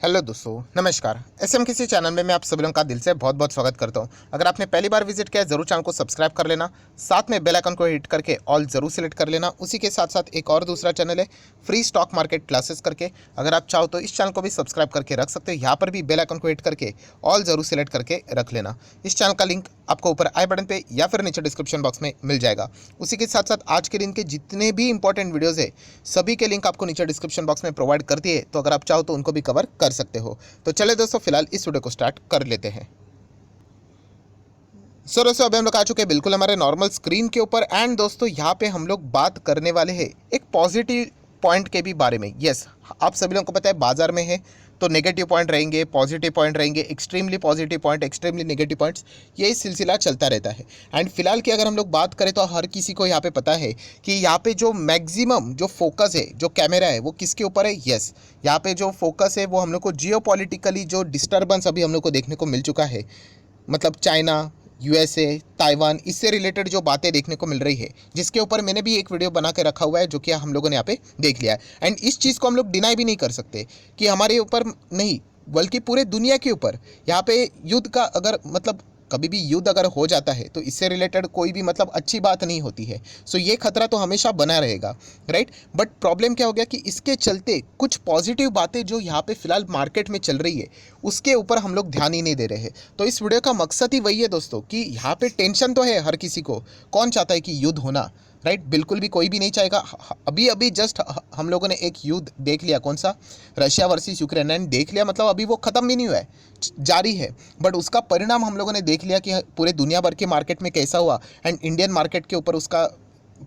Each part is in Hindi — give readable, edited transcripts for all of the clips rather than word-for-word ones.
हेलो दोस्तों, नमस्कार। एसएम किसी चैनल में मैं आप सभी लोगों का दिल से बहुत बहुत स्वागत करता हूं। अगर आपने पहली बार विजिट किया है ज़रूर चैनल को सब्सक्राइब कर लेना, साथ में बेल आइकन को हिट करके ऑल ज़रूर सेलेक्ट कर लेना। उसी के साथ साथ एक और दूसरा चैनल है फ्री स्टॉक मार्केट क्लासेस करके, अगर आप चाहो तो इस चैनल को भी सब्सक्राइब करके रख सकते हो। यहाँ पर भी बेल आइकन को हिट करके ऑल ज़रूर सेलेक्ट करके रख लेना। इस चैनल का लिंक आपको ऊपर आई बटन पे या फिर नीचे डिस्क्रिप्शन बॉक्स में मिल जाएगा। उसी के साथ साथ आज के दिन के जितने भी इंपॉर्टेंट वीडियोज़ है सभी के लिंक आपको नीचे डिस्क्रिप्शन बॉक्स में प्रोवाइड कर दिए, तो अगर आप चाहो तो उनको भी कवर कर सकते हो। तो चले दोस्तों, फिलहाल इस वीडियो को स्टार्ट कर लेते हैं। सो दोस्तों, अभी हम लोग आ चुके हैं बिल्कुल हमारे नॉर्मल स्क्रीन के ऊपर। एंड दोस्तों, यहाँ पे हम लोग बात करने वाले हैं एक पॉजिटिव पॉइंट के भी बारे में। यस, आप सभी लोगों को पता है बाजार में है तो नेगेटिव पॉइंट रहेंगे, पॉजिटिव पॉइंट रहेंगे, extremely positive point, extremely negative points, ये सिलसिला चलता रहता है। एंड फिलहाल की अगर हम लोग बात करें तो हर किसी को यहाँ पे पता है कि यहाँ पे जो मैक्सिमम जो फोकस है, जो कैमरा है, वो किसके ऊपर है। यस, यहाँ पे जो फोकस है वो हम लोग को जियोपॉलिटिकली जो डिस्टर्बेंस अभी हम लोग को देखने को मिल चुका है, मतलब चाइना, यूएसए, ताइवान, इससे रिलेटेड जो बातें देखने को मिल रही है, जिसके ऊपर मैंने भी एक वीडियो बना के रखा हुआ है जो कि हम लोगों ने यहाँ पे देख लिया है। एंड इस चीज़ को हम लोग डिनाई भी नहीं कर सकते कि हमारे ऊपर नहीं बल्कि पूरे दुनिया के ऊपर यहाँ पे युद्ध का अगर मतलब कभी भी युद्ध अगर हो जाता है तो इससे रिलेटेड कोई भी मतलब अच्छी बात नहीं होती है। सो ये खतरा तो हमेशा बना रहेगा, राइट। बट प्रॉब्लम क्या हो गया कि इसके चलते कुछ पॉजिटिव बातें जो यहाँ पे फिलहाल मार्केट में चल रही है उसके ऊपर हम लोग ध्यान ही नहीं दे रहे हैं। तो इस वीडियो का मकसद ही वही है दोस्तों कि यहाँ पे टेंशन तो है हर किसी को, कौन चाहता है कि युद्ध होना, राइट। बिल्कुल भी कोई भी नहीं चाहेगा। अभी अभी जस्ट हम लोगों ने एक युद्ध देख लिया, कौन सा, रशिया वर्सेस यूक्रेन, एंड देख लिया मतलब अभी वो ख़त्म भी नहीं हुआ है, जारी है। बट उसका परिणाम हम लोगों ने देख लिया कि पूरे दुनिया भर के मार्केट में कैसा हुआ, एंड इंडियन मार्केट के ऊपर उसका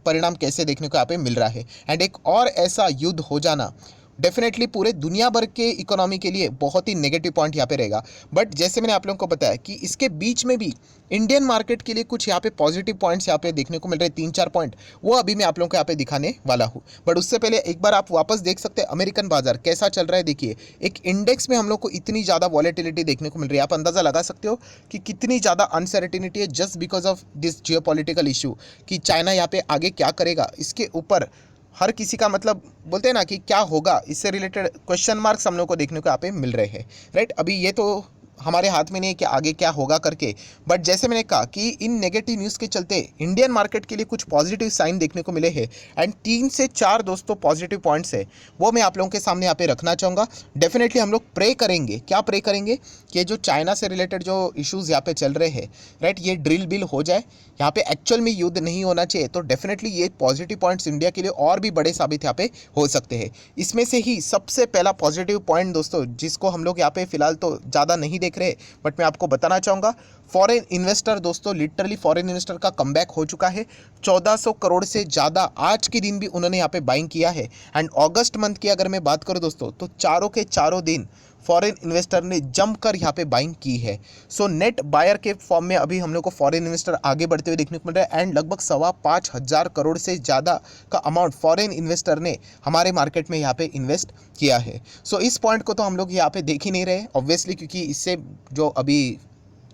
परिणाम कैसे देखने को यहाँ पे मिल रहा है। एंड एक और ऐसा युद्ध हो जाना डेफिनेटली पूरे दुनिया भर के इकोनॉमी के लिए बहुत ही नेगेटिव पॉइंट यहाँ पे रहेगा। बट जैसे मैंने आप लोगों को बताया कि इसके बीच में भी इंडियन मार्केट के लिए कुछ यहाँ पे पॉजिटिव पॉइंट्स यहाँ पे देखने को मिल रहे हैं, 3-4 पॉइंट, वो अभी मैं आप लोगों को यहाँ पे दिखाने वाला हूँ। बट उससे पहले एक बार आप वापस देख सकते हैं अमेरिकन बाजार कैसा चल रहा है। देखिए, एक इंडेक्स में हम लोग को इतनी ज़्यादा वॉलेटिलिटी देखने को मिल रही है, आप अंदाज़ा लगा सकते हो कि कितनी ज़्यादा अनसर्टिनिटी है just because of this geopolitical issue कि चाइना यहाँ पे आगे क्या करेगा, इसके ऊपर हर किसी का मतलब बोलते हैं ना कि क्या होगा, इससे रिलेटेड क्वेश्चन मार्क्स हम लोग को देखने को यहाँ पे मिल रहे हैं, राइट। अभी ये तो हमारे हाथ में नहीं है कि आगे क्या होगा करके। बट जैसे मैंने कहा कि इन नेगेटिव न्यूज़ के चलते इंडियन मार्केट के लिए कुछ पॉजिटिव साइन देखने को मिले हैं। एंड 3 से 4 दोस्तों पॉजिटिव पॉइंट्स है वो मैं आप लोगों के सामने यहाँ पे रखना चाहूँगा। डेफिनेटली हम लोग प्रे करेंगे, क्या प्रे करेंगे कि जो चाइना से रिलेटेड जो इशूज़ यहाँ पे चल रहे हैं, राइट, ये ड्रिल बिल हो जाए, यहाँ पे एक्चुअल में युद्ध नहीं होना चाहिए। तो डेफिनेटली ये पॉजिटिव पॉइंट्स इंडिया के लिए और भी बड़े साबित यहाँ पे हो सकते हैं। इसमें से ही सबसे पहला पॉजिटिव पॉइंट दोस्तों, जिसको हम लोग यहाँ पे फिलहाल तो ज़्यादा नहीं देख रहे, बट मैं आपको बताना चाहूँगा, फॉरेन इन्वेस्टर दोस्तों, लिटरली फॉरेन इन्वेस्टर का कमबैक हो चुका है। 1400 करोड़ से ज़्यादा आज के दिन भी उन्होंने यहाँ पे बाइंग किया है। एंड अगस्त मंथ की अगर मैं बात करूँ दोस्तों तो चारों के चारों दिन फॉरेन इन्वेस्टर ने जमकर यहाँ पे बाइंग की है। सो नेट बायर के फॉर्म में अभी हम लोग को फॉरेन इन्वेस्टर आगे बढ़ते हुए देखने को मिल रहा है। एंड लगभग 5,25,000 करोड़ से ज़्यादा का अमाउंट फॉरेन इन्वेस्टर ने हमारे मार्केट में यहाँ पे इन्वेस्ट किया है। सो इस पॉइंट को तो हम लोग यहाँ पे देख ही नहीं रहे ऑब्वियसली, क्योंकि इससे जो अभी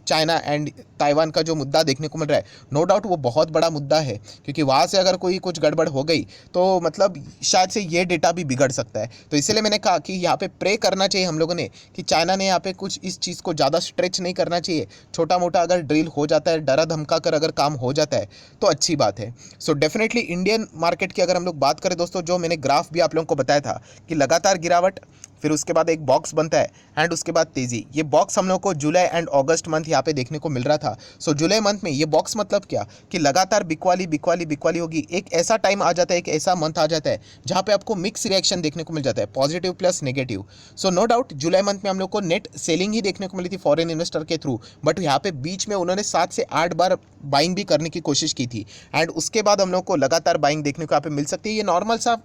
चाइना एंड ताइवान का जो मुद्दा देखने को मिल रहा है, नो डाउट वो बहुत बड़ा मुद्दा है, क्योंकि वहाँ से अगर कोई कुछ गड़बड़ हो गई तो मतलब शायद से ये डेटा भी बिगड़ सकता है। तो इसीलिए मैंने कहा कि यहाँ पे प्रे करना चाहिए हम लोगों ने कि चाइना ने यहाँ पे कुछ इस चीज़ को ज़्यादा स्ट्रेच नहीं करना चाहिए। छोटा मोटा अगर ड्रिल हो जाता है, डरा धमका कर अगर काम हो जाता है तो अच्छी बात है। सो डेफिनेटली इंडियन मार्केट की अगर हम लोग बात करें दोस्तों, जो मैंने ग्राफ भी आप लोगों को बताया था कि लगातार गिरावट, फिर उसके बाद एक बॉक्स बनता है एंड उसके बाद तेज़ी, ये बॉक्स हम लोग को जुलाई एंड अगस्त मंथ यहाँ पे देखने को मिल रहा था। सो जुलाई मंथ में ये बॉक्स मतलब क्या कि लगातार बिकवाली बिकवाली बिकवाली होगी। एक ऐसा टाइम आ जाता है, एक ऐसा मंथ आ जाता है जहाँ पे आपको मिक्स रिएक्शन देखने को मिल जाता है, positive plus negative. So no doubt जुलाई मंथ में हम लोग को नेट सेलिंग ही देखने को मिली थी फॉरेन इन्वेस्टर के थ्रू, बट यहाँ पे बीच में उन्होंने 7 से 8 बार बाइंग भी करने की कोशिश की थी। एंड उसके बाद हम लोग को लगातार बाइंग देखने को यहाँ पे मिल सकती है। ये नॉर्मल सा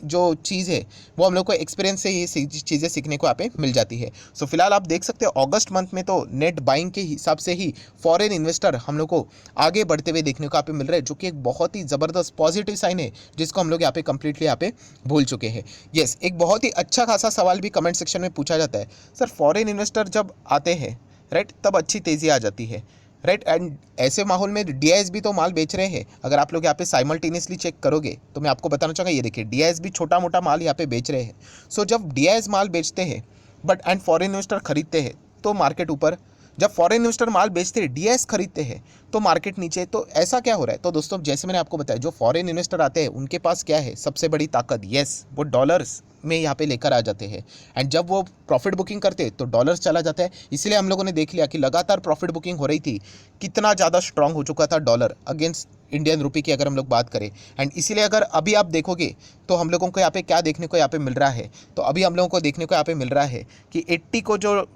जो चीज़ है वो हम लोग को एक्सपीरियंस से ही चीज़ें सीखने को यहाँ पे मिल जाती है। सो फिलहाल आप देख सकते हो अगस्त मंथ में तो नेट बाइंग के हिसाब से ही फॉरेन इन्वेस्टर हम लोग को आगे बढ़ते हुए देखने को यहाँ पे मिल रहा है, जो कि एक बहुत ही ज़बरदस्त पॉजिटिव साइन है जिसको हम लोग यहाँ पे कंप्लीटली यहाँ पे भूल चुके हैं। यस, एक बहुत ही अच्छा खासा सवाल भी कमेंट सेक्शन में पूछा जाता है, सर फॉरेन इन्वेस्टर जब आते हैं, राइट, तब अच्छी तेज़ी आ जाती है, राइट। एंड ऐसे माहौल में डीआईएस भी तो माल बेच रहे हैं। अगर आप लोग यहाँ पे साइमल्टेनियसली चेक करोगे तो मैं आपको बताना चाहूँगा, ये देखिए डीआईएस भी छोटा मोटा माल यहाँ पे बेच रहे हैं। सो जब डीआईएस माल बेचते हैं बट एंड फॉरेन इन्वेस्टर खरीदते हैं तो मार्केट ऊपर, जब फॉरेन इन्वेस्टर माल बेचते हैं, डीआईएस खरीदते हैं तो मार्केट नीचे। तो ऐसा क्या हो रहा है? तो दोस्तों जैसे मैंने आपको बताया, जो फॉरेन इन्वेस्टर आते हैं उनके पास क्या है सबसे बड़ी ताकत? यस, वो डॉलर्स में यहाँ पे लेकर आ जाते हैं, एंड जब वो प्रॉफिट बुकिंग करते हैं तो डॉलर्स चला जाता है। इसलिए हम लोगों ने देख लिया कि लगातार प्रॉफिट बुकिंग हो रही थी, कितना ज़्यादा स्ट्रांग हो चुका था डॉलर अगेंस्ट इंडियन रुपी की अगर हम लोग बात करें। एंड इसीलिए अगर अभी आप देखोगे तो हम लोगों को यहाँ पे क्या देखने को यहाँ पे मिल रहा है, तो अभी हम लोगों को देखने को यहाँ पे मिल रहा है कि 80 को जो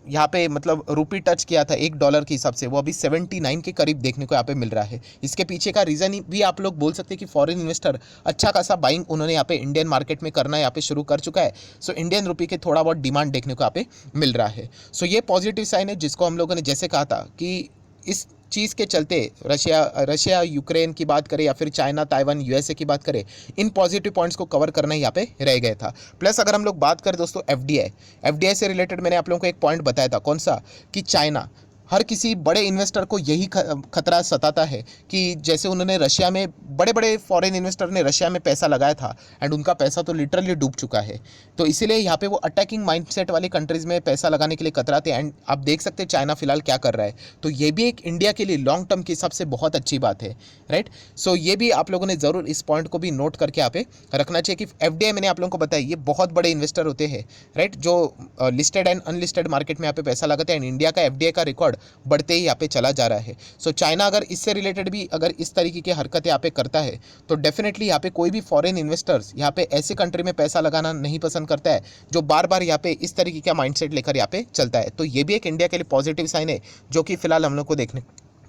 यहाँ पे मतलब रुपी टच किया था $1 के हिसाब से, वो अभी 79 के करीब देखने को यहाँ पे मिल रहा है। इसके पीछे का रीज़न भी आप लोग बोल सकते हैं कि फॉरेन इन्वेस्टर अच्छा खासा बाइंग उन्होंने यहाँ पे इंडियन मार्केट में करना यहाँ पे शुरू कर चुका है। सो इंडियन रुपी के थोड़ा बहुत डिमांड देखने को यहाँ पे मिल रहा है। सो ये पॉजिटिव साइन है, जिसको हम लोगों ने जैसे कहा था कि इस चीज़ के चलते रशिया यूक्रेन की बात करें या फिर चाइना ताइवान यूएसए की बात करें, इन पॉजिटिव पॉइंट्स को कवर करना ही यहाँ पे रह गया था। प्लस अगर हम लोग बात करें दोस्तों एफडीआई से रिलेटेड मैंने आप लोगों को एक पॉइंट बताया था, कौन सा? कि चाइना, हर किसी बड़े इन्वेस्टर को यही खतरा सताता है कि जैसे उन्होंने रशिया में, बड़े बड़े फॉरेन इन्वेस्टर ने रशिया में पैसा लगाया था एंड उनका पैसा तो लिटरली डूब चुका है। तो इसीलिए यहाँ पे वो अटैकिंग माइंडसेट वाली कंट्रीज़ में पैसा लगाने के लिए कतराते हैं। एंड आप देख सकते हैं चाइना फिलहाल क्या कर रहा है। तो ये भी एक इंडिया के लिए लॉन्ग टर्म के हिसाब से बहुत अच्छी बात है, राइट। सो ये भी आप लोगों ने ज़रूर इस पॉइंट को भी नोट करके यहाँ पे रखना चाहिए कि एफडीआई, मैंने आप लोगों को बताया, ये बहुत बड़े इन्वेस्टर होते हैं, राइट, जो लिस्टेड एंड अनलिस्टेड मार्केट में यहाँ पे पैसा लगाते हैं। एंड इंडिया का एफडीआई का रिकॉर्ड बढ़ते ही यहाँ पे चला जा रहा है। सो चाइना अगर इससे रिलेटेड भी अगर इस तरीके की हरकतें यहाँ पे करता है तो डेफिनेटली यहाँ पे कोई भी फॉरेन इन्वेस्टर्स यहाँ पे ऐसी कंट्री में पैसा लगाना नहीं पसंद करता है जो बार बार यहाँ पे इस तरीके का माइंडसेट लेकर यहाँ पे चलता है। तो ये भी एक इंडिया के लिए पॉजिटिव साइन है जो कि फिलहाल हम लोग को देखने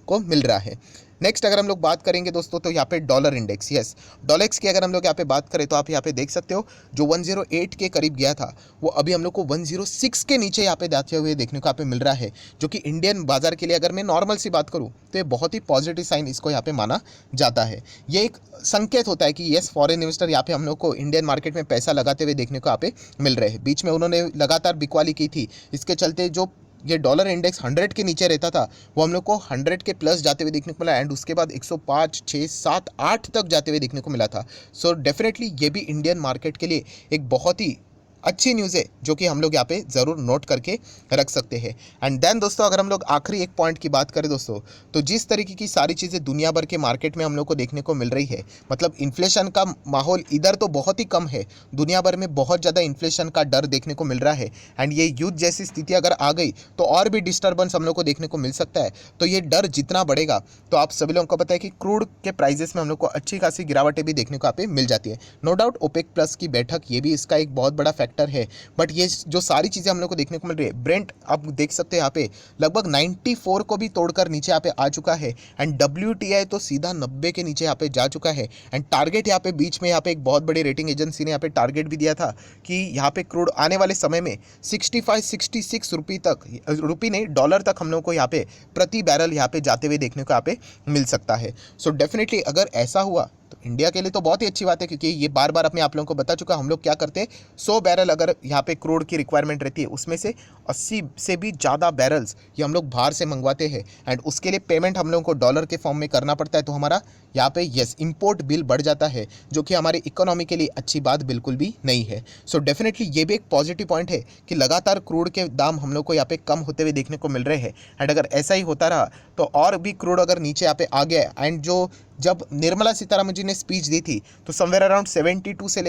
को मिल रहा है। नेक्स्ट अगर हम लोग बात करेंगे दोस्तों तो यहाँ पे डॉलर इंडेक्स, यस, डॉलर की अगर हम लोग यहाँ पे बात करें तो आप यहाँ पे देख सकते हो जो 108 के करीब गया था वो अभी हम लोग को 106 के नीचे यहाँ पे जाते हुए देखने को यहाँ पे मिल रहा है, जो कि इंडियन बाजार के लिए अगर मैं नॉर्मल सी बात करूँ तो ये बहुत ही पॉजिटिव साइन इसको यहाँ पे माना जाता है। ये एक संकेत होता है कि यस, फॉरेन इन्वेस्टर यहाँ पे हम लोग को इंडियन मार्केट में पैसा लगाते हुए देखने को यहाँ पे मिल रहे हैं। बीच में उन्होंने लगातार बिकवाली की थी, इसके चलते जो ये डॉलर इंडेक्स 100 के नीचे रहता था वो हम लोग को 100 के प्लस जाते हुए देखने को मिला, एंड उसके बाद 105, 6, 7, 8 तक जाते हुए देखने को मिला था। सो डेफिनेटली ये भी इंडियन मार्केट के लिए एक बहुत ही अच्छी न्यूज़ है जो कि हम लोग यहाँ पे ज़रूर नोट करके रख सकते हैं। एंड देन दोस्तों अगर हम लोग आखिरी एक पॉइंट की बात करें दोस्तों, तो जिस तरीके की सारी चीज़ें दुनिया भर के मार्केट में हम लोग को देखने को मिल रही है, मतलब इन्फ्लेशन का माहौल इधर तो बहुत ही कम है, दुनिया भर में बहुत ज़्यादा इन्फ्लेशन का डर देखने को मिल रहा है। एंड ये युद्ध जैसी स्थिति अगर आ गई तो और भी डिस्टर्बेंस हम लोग को देखने को मिल सकता है। तो ये डर जितना बढ़ेगा तो आप सभी लोगों को पता है कि क्रूड के प्राइजेस में हम लोग को अच्छी खासी गिरावटें भी देखने को यहाँ पे मिल जाती है। नो डाउट ओपेक प्लस की बैठक ये भी इसका एक बहुत बड़ा फैक्टर है, बट ये जो सारी चीज़ें हम लोग को देखने को मिल रही है, ब्रेंट आप देख सकते हैं यहाँ पे लगभग 94 को भी तोड़कर नीचे यहाँ पे आ चुका है, एंड WTI तो सीधा 90 के नीचे यहाँ पे जा चुका है। एंड टारगेट यहाँ पे बीच में यहाँ पे एक बहुत बड़ी रेटिंग एजेंसी ने यहाँ पे टारगेट भी दिया था कि यहाँ पे क्रूड आने वाले समय में 65-66 रुपये तक, रुपये नहीं डॉलर तक हम लोग को यहाँ पे प्रति बैरल यहाँ पे जाते हुए देखने को यहाँ पे मिल सकता है। सो डेफिनेटली अगर ऐसा हुआ तो इंडिया के लिए तो बहुत ही अच्छी बात है, क्योंकि ये बार बार अपने आप लोगों को बता चुका हम लोग क्या करते हैं, 100 बैरल अगर यहाँ पे क्रूड की रिक्वायरमेंट रहती है उसमें से 80 से भी ज़्यादा बैरल्स ये हम लोग बाहर से मंगवाते हैं, एंड उसके लिए पेमेंट हम लोगों को डॉलर के फॉर्म में करना पड़ता है। तो हमारा यहाँ पे यस इंपोर्ट बिल बढ़ जाता है, जो कि हमारी इकोनॉमी के लिए अच्छी बात बिल्कुल भी नहीं है। सो डेफिनेटली ये भी एक पॉजिटिव पॉइंट है कि लगातार क्रूड के दाम हम लोग को यहाँ पे कम होते हुए देखने को मिल रहे हैं। एंड अगर ऐसा ही होता रहा तो और भी क्रूड अगर नीचे यहाँ पे आ गया, एंड जो जब निर्मला सीतारमण जी ने स्पीच दी थी तो समवेयर अराउंड 70 से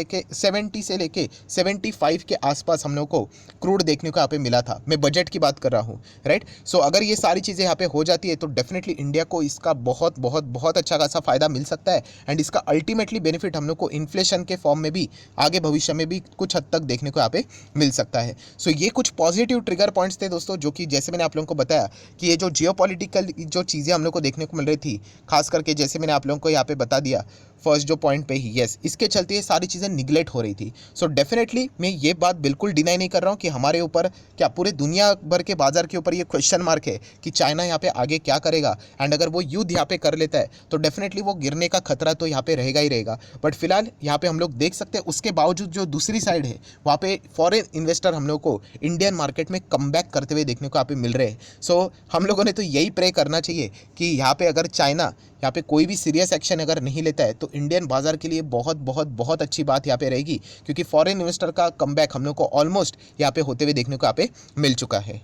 लेके 75 के आसपास हम लोग को क्रूड देखने को यहाँ पे मिला था। मैं बजट की बात कर रहा हूँ, राइट। सो अगर ये सारी चीज़ें यहाँ पे हो जाती है तो डेफिनेटली इंडिया को इसका बहुत बहुत बहुत अच्छा खासा फायदा मिल सकता है, एंड इसका अल्टीमेटली बेनिफिट हम लोग को इन्फ्लेशन के फॉर्म में भी आगे भविष्य में भी कुछ हद तक देखने को यहाँ पे मिल सकता है। सो ये कुछ पॉजिटिव ट्रिगर पॉइंट्स थे दोस्तों, जो कि जैसे मैंने आप लोगों को बताया कि ये जो जियोपॉलिटिकल जो चीज़ें हम लोग को देखने को मिल रही थी, खास करके जैसे मैंने आप लोगों को यहाँ पे बता दिया फर्स्ट जो पॉइंट पे ही, यस, इसके चलते ये सारी चीज़ें निगलेक्ट हो रही थी। सो डेफिनेटली मैं ये बात बिल्कुल डिनाई नहीं कर रहा हूँ कि हमारे ऊपर क्या पूरे दुनिया भर के बाजार के ऊपर ये क्वेश्चन मार्क है कि चाइना यहाँ पे आगे क्या करेगा, एंड अगर वो युद्ध यहाँ पे कर लेता है तो डेफिनेटली वो गिरने का खतरा तो यहाँ पे रहेगा ही रहेगा। बट फिलहाल यहाँ पे हम लोग देख सकते हैं उसके बावजूद जो दूसरी साइड है वहाँ पे फॉरेन इन्वेस्टर हम लोग को इंडियन मार्केट में कमबैक करते हुए देखने को यहाँ पे मिल रहे हैं। सो हम लोगों ने तो यही प्रे करना चाहिए कि यहाँ पे अगर चाइना यहाँ पे कोई भी सीरियस एक्शन अगर नहीं लेता है तो इंडियन बाजार के लिए बहुत बहुत बहुत अच्छी बात यहाँ पे रहेगी, क्योंकि फॉरेन इन्वेस्टर का कमबैक हम लोग को ऑलमोस्ट यहाँ पे होते हुए देखने को यहाँ पे मिल चुका है।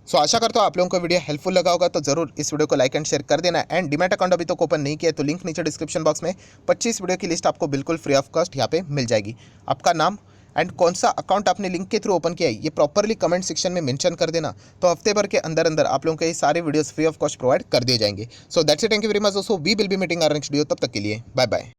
सो आशा करता हूँ आप लोगों को वीडियो हेल्पफुल लगा होगा, तो जरूर इस वीडियो को लाइक एंड शेयर कर देना। एंड डीमैट अकाउंट अभी तक ओपन नहीं किया तो लिंक नीचे डिस्क्रिप्शन बॉक्स में 25 वीडियो की लिस्ट आपको बिल्कुल फ्री ऑफ कॉस्ट यहाँ पे मिल जाएगी। आपका नाम एंड कौन सा अकाउंट आपने लिंक के थ्रू ओपन किया है ये प्रॉपरली कमेंट सेक्शन में मेंशन कर देना, तो हफ्ते भर के अंदर अंदर आप लोगों को ये सारे videos free of cost provide कर दिए जाएंगे। So that's it, thank you very much दोस्तों, we will be meeting our next video, तब तक के लिए बाय बाय।